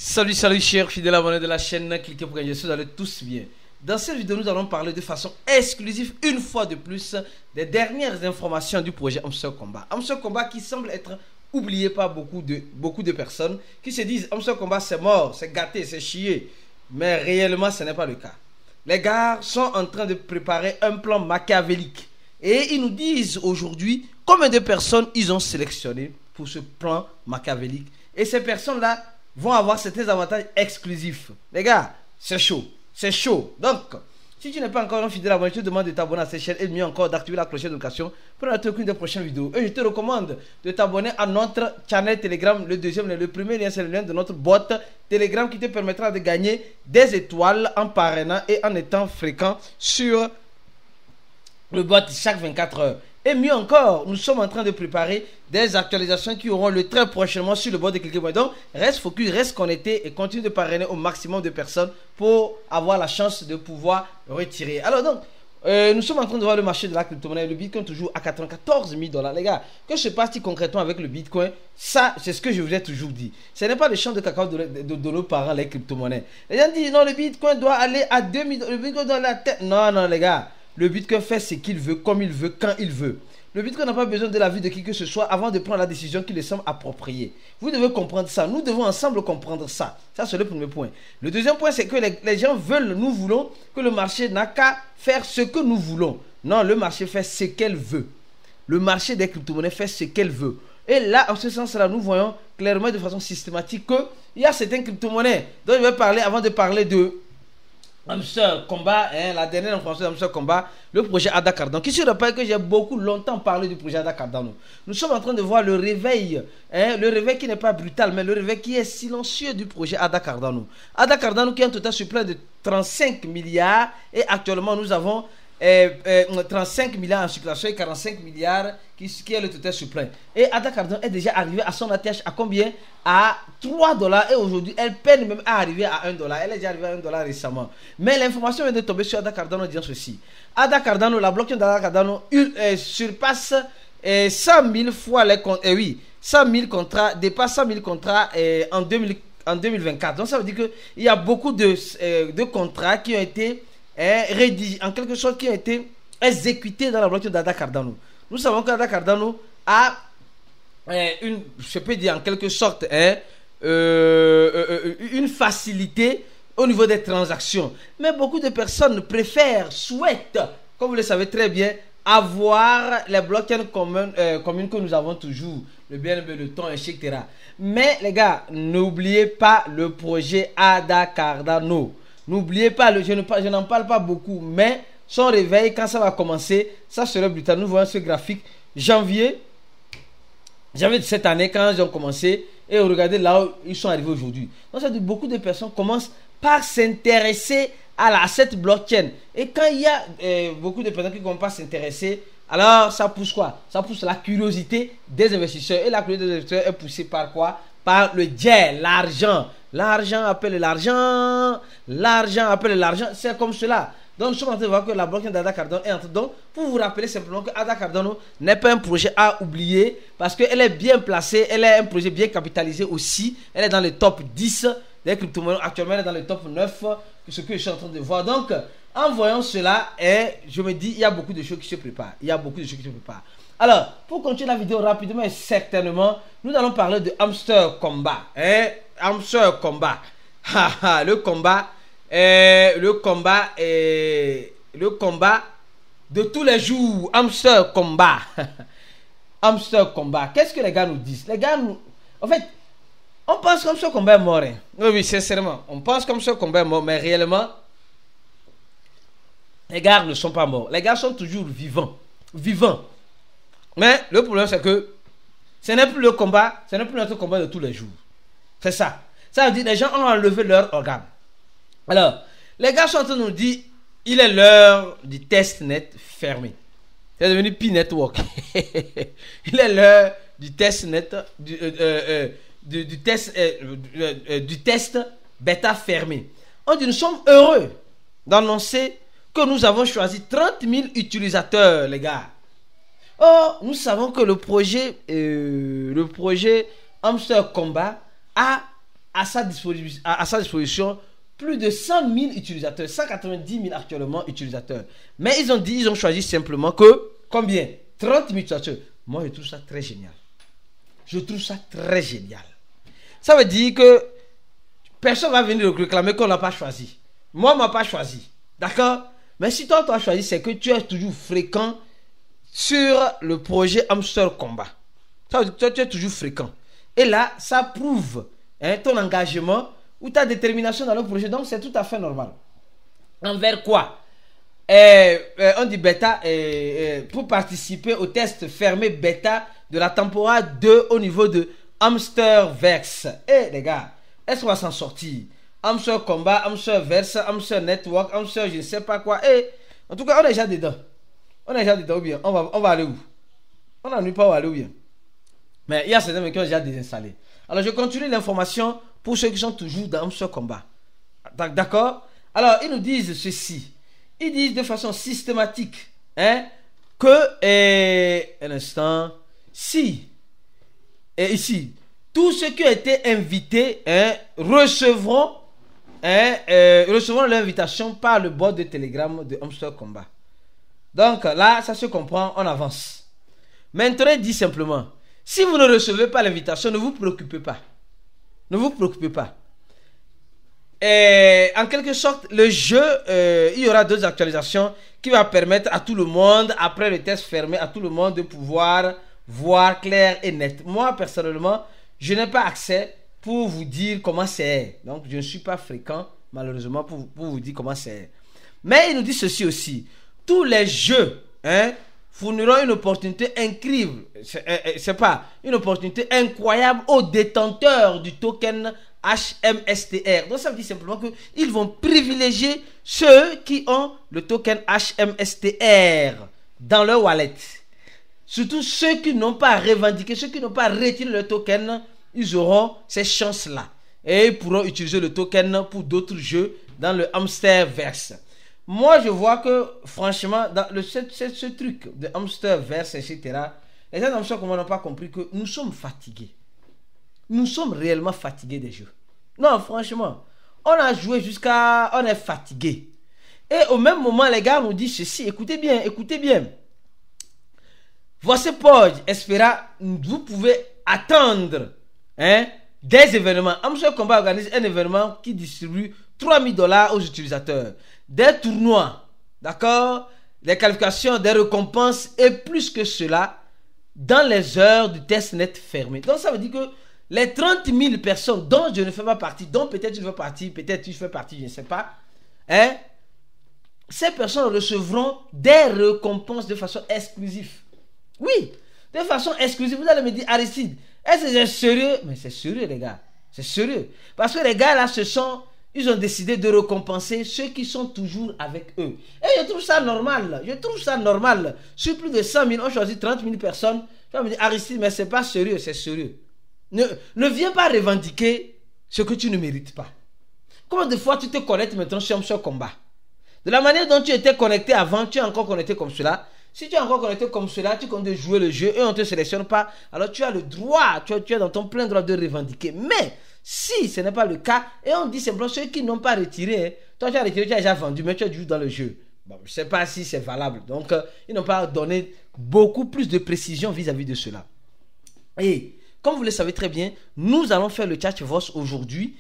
Salut, salut chers fidèles abonnés de la chaîne, cliquez pour gagner, vous allez tous bien. Dans cette vidéo, nous allons parler de façon exclusive, une fois de plus, des dernières informations du projet Hamster Combat. Hamster Combat qui semble être oublié par beaucoup de personnes qui se disent Hamster Combat c'est mort, c'est gâté, c'est chié. Mais réellement, ce n'est pas le cas. Les gars sont en train de préparer un plan machiavélique. Et ils nous disent aujourd'hui combien de personnes ils ont sélectionné pour ce plan machiavélique. Et ces personnes-là vont avoir certains avantages exclusifs. Les gars, c'est chaud. C'est chaud. Donc, si tu n'es pas encore un fidèle abonné, je te demande de t'abonner à cette chaîne et mieux encore d'activer la cloche de notification pour ne rater aucune des prochaines vidéos. Et je te recommande de t'abonner à notre channel Telegram. Le deuxième, le premier lien, c'est le lien de notre boîte Telegram qui te permettra de gagner des étoiles en parrainant et en étant fréquent sur le bot chaque 24 heures. Et mieux encore, nous sommes en train de préparer des actualisations qui auront lieu très prochainement sur le bot de Cliquez. Donc, reste focus, reste connecté et continue de parrainer au maximum de personnes pour avoir la chance de pouvoir retirer. Alors donc, nous sommes en train de voir le marché de la crypto-monnaie. Le Bitcoin toujours à 94 000 $. Les gars, que se passe-t-il concrètement avec le Bitcoin? Ça, c'est ce que je vous ai toujours dit. Ce n'est pas le champ de cacao de nos parents, les crypto-monnaies. Les gens disent non, le Bitcoin doit aller à 2000 $. Le Bitcoin doit aller à tête. Non, non, les gars. Le Bitcoin fait ce qu'il veut, comme il veut, quand il veut. Le Bitcoin n'a pas besoin de l'avis de qui que ce soit avant de prendre la décision qui lui semble appropriée. Vous devez comprendre ça. Nous devons ensemble comprendre ça. Ça, c'est le premier point. Le deuxième point, c'est que les gens veulent, nous voulons que le marché n'a qu'à faire ce que nous voulons. Non, le marché fait ce qu'elle veut. Le marché des crypto-monnaies fait ce qu'elle veut. Et là, en ce sens-là, nous voyons clairement de façon systématique qu'il y a certaines crypto-monnaies dont je vais parler avant de parler de Hamster Combat, la dernière information d'Hamster Combat, le projet ADA Cardano. Qui se rappelle que j'ai beaucoup longtemps parlé du projet ADA Cardano. Nous sommes en train de voir le réveil, le réveil qui n'est pas brutal, mais le réveil qui est silencieux du projet ADA Cardano. ADA Cardano qui est en total sur plein de 35 milliards et actuellement nous avons 35 milliards en circulation et 45 milliards qui est le total suppléant. Et ADA Cardano est déjà arrivé à son ATH à combien? À 3 $. Et aujourd'hui, elle peine même à arriver à 1 $. Elle est déjà arrivée à 1 $ récemment. Mais l'information vient de tomber sur ADA Cardano disant ceci. ADA Cardano, la blockchain d'ADA Cardano surpasse 100 000 fois les comptes. 100 000 contrats, dépasse 100 000 contrats en 2024. Donc ça veut dire qu'il y a beaucoup de contrats qui ont été rédigés, en quelque sorte qui ont été exécutés dans la blockchain d'ADA Cardano. Nous savons qu'ADA Cardano a je peux dire en quelque sorte une facilité au niveau des transactions. Mais beaucoup de personnes souhaitent, comme vous le savez très bien, avoir les blockchains communes que nous avons toujours, le BNB, le temps, etc. Mais les gars, n'oubliez pas le projet ADA Cardano. N'oubliez pas, je n'en parle pas beaucoup, mais son réveil, quand ça va commencer, ça serait brutal. Nous voyons ce graphique, janvier de cette année, quand ils ont commencé, et regardez là où ils sont arrivés aujourd'hui. Donc ça veut dire que beaucoup de personnes commencent par s'intéresser à cette blockchain. Et quand il y a beaucoup de personnes qui ne commencent pas à s'intéresser, alors ça pousse quoi? Ça pousse la curiosité des investisseurs. Et la curiosité des investisseurs est poussée par quoi? Par le jet, l'argent. L'argent appelle l'argent. L'argent appelle l'argent. C'est comme cela. Donc nous sommes en train de voir que la blockchain d'ADA Cardano est en train. Donc pour vous rappeler simplement que ADA Cardano n'est pas un projet à oublier parce qu'elle est bien placée, elle est un projet bien capitalisé aussi. Elle est dans le top 10 des crypto-monnaies. Actuellement elle est dans le top 9, ce que je suis en train de voir. Donc en voyant cela, je me dis il y a beaucoup de choses qui se préparent. Il y a beaucoup de choses qui se préparent. Alors pour continuer la vidéo rapidement et certainement, nous allons parler de Hamster Combat. Hamster Combat. Le combat de tous les jours. Hamster Combat. Hamster Combat. Qu'est-ce que les gars nous disent? Les gars nous... En fait, on pense comme ce combat est mort. Oui, sincèrement. On pense comme ce combat est mort, mais réellement, les gars ne sont pas morts. Les gars sont toujours vivants. Vivants. Mais le problème, c'est que ce n'est plus le combat, ce n'est plus notre combat de tous les jours. C'est ça. Ça veut dire que les gens ont enlevé leur organe. Alors, les gars sont en train de nous dire, il est l'heure du testnet fermé. C'est devenu P-Network. Il est l'heure du testnet, du test bêta fermé. On dit, nous sommes heureux d'annoncer que nous avons choisi 30 000 utilisateurs, les gars. Or, nous savons que le projet Hamster Combat a à sa disposition plus de 100 000 utilisateurs, 190 000 actuellement utilisateurs. Mais ils ont choisi simplement que, combien? 30 000 utilisateurs. Moi, je trouve ça très génial. Je trouve ça très génial. Ça veut dire que personne va venir réclamer qu'on n'a pas choisi. Moi, on ne m'a pas choisi. D'accord? Mais si toi, tu as choisi, c'est que tu es toujours fréquent sur le projet Hamster Combat. Ça veut dire que toi, tu es toujours fréquent. Et là, ça prouve ton engagement ou ta détermination dans le projet. Donc, c'est tout à fait normal. Envers quoi? On dit bêta pour participer au test fermé bêta de la Tempora 2 au niveau de Hamsterverse. Les gars, est-ce qu'on va s'en sortir? Hamster Combat, Hamsterverse, Hamster Network, Hamster je ne sais pas quoi. En tout cas, on est déjà dedans. On est déjà dedans ou bien? On va aller où? On n'ennuie pas où aller ou bien? Mais il y a certains qui ont déjà désinstallé. Alors, je continue l'information pour ceux qui sont toujours dans Hamster Combat. D'accord? Alors, ils nous disent ceci. Ils disent de façon systématique que, un instant, si, et ici, tous ceux qui ont été invités recevront l'invitation par le bot de Telegram de Hamster Combat. Donc là, ça se comprend, on avance. Maintenant, dit simplement, si vous ne recevez pas l'invitation, ne vous préoccupez pas. Ne vous préoccupez pas. En quelque sorte, le jeu, il y aura d'autres actualisations qui vont permettre à tout le monde, après le test fermé, à tout le monde de pouvoir voir clair et net. Moi, personnellement, je n'ai pas accès pour vous dire comment c'est. Donc, je ne suis pas fréquent, malheureusement, pour vous dire comment c'est. Mais il nous dit ceci aussi. Tous les jeux fourniront une opportunité incroyable. C'est pas une opportunité incroyable aux détenteurs du token HMSTR. Donc, ça veut dire simplement qu'ils vont privilégier ceux qui ont le token HMSTR dans leur wallet. Surtout ceux qui n'ont pas revendiqué, ceux qui n'ont pas retiré le token, ils auront ces chances-là. Et ils pourront utiliser le token pour d'autres jeux dans le Hamsterverse. Moi, je vois que, franchement, dans ce truc de Hamsterverse, etc., les gens d'Hamster Combat n'ont pas compris que nous sommes fatigués. Nous sommes réellement fatigués des jeux. Non, franchement, on a joué jusqu'à... On est fatigués. Et au même moment, les gars nous disent ceci. Écoutez bien, écoutez bien. Voici Podge, Espera, vous pouvez attendre des événements. Hamster Combat organise un événement qui distribue $3 000 aux utilisateurs. Des tournois, d'accord, des qualifications, des récompenses et plus que cela dans les heures du testnet fermé. Donc ça veut dire que les 30 000 personnes dont je ne fais pas partie, dont peut-être tu fais partie, peut-être tu fais partie, je ne sais pas, ces personnes recevront des récompenses de façon exclusive. Oui, de façon exclusive. Vous allez me dire, Aristide, est-ce que c'est sérieux? Mais c'est sérieux, les gars. C'est sérieux. Parce que les gars, là, ils ont décidé de récompenser ceux qui sont toujours avec eux. Et je trouve ça normal. Je trouve ça normal. Sur plus de 100 000, on choisit 30 000 personnes. Tu vas me dire, Aristide, mais c'est pas sérieux, c'est sérieux. Ne viens pas revendiquer ce que tu ne mérites pas. Combien de fois tu te connectes maintenant sur Hamster Combat? De la manière dont tu étais connecté avant, tu es encore connecté comme cela. Si tu es encore connecté comme cela, tu comptes de jouer le jeu et on ne te sélectionne pas, alors tu as le droit, tu es dans ton plein droit de revendiquer. Mais si ce n'est pas le cas, et on dit simplement ceux qui n'ont pas retiré, toi tu as retiré, tu as déjà vendu, mais tu as joué dans le jeu. Bon, je ne sais pas si c'est valable. Donc, ils n'ont pas donné beaucoup plus de précision vis-à-vis de cela. Et comme vous le savez très bien, nous allons faire le chat voice aujourd'hui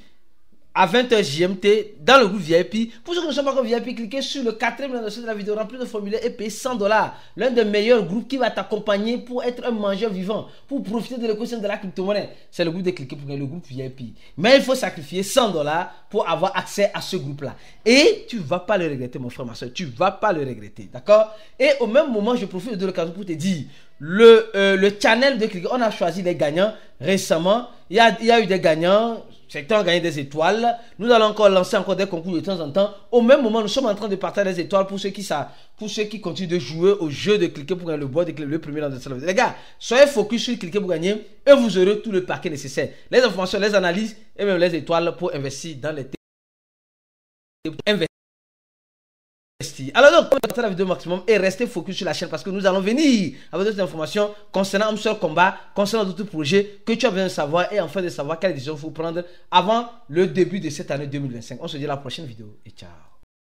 à 20h GMT dans le groupe VIP. Pour ceux qui ne sont pas encore VIP, cliquez sur le 4e lien de la vidéo, remplir le formulaire et payer $100. L'un des meilleurs groupes qui va t'accompagner pour être un mangeur vivant, pour profiter de l'écosystème de la crypto-monnaie. C'est le groupe de cliquer pour gagner le groupe VIP. Mais il faut sacrifier $100 pour avoir accès à ce groupe-là. Et tu ne vas pas le regretter, mon frère, ma soeur. Tu ne vas pas le regretter. D'accord? Et au même moment, je profite de l'occasion pour te dire, le channel de cliquer, on a choisi les gagnants récemment. Il y a eu des gagnants. Certains ont gagné des étoiles. Nous allons encore lancer des concours de temps en temps. Au même moment, nous sommes en train de partager des étoiles pour ceux qui continuent de jouer au jeu de cliquer pour gagner le bois de cliquer, le premier dans le salon. Les gars, soyez focus sur cliquer pour gagner et vous aurez tout le paquet nécessaire. Les informations, les analyses et même les étoiles pour investir dans les investir. merci. Alors donc, partagez la vidéo maximum et restez focus sur la chaîne parce que nous allons venir avec d'autres informations concernant un seul combat, concernant d'autres projets que tu as besoin de savoir et enfin de savoir quelles décisions il faut prendre avant le début de cette année 2025. On se dit à la prochaine vidéo et ciao.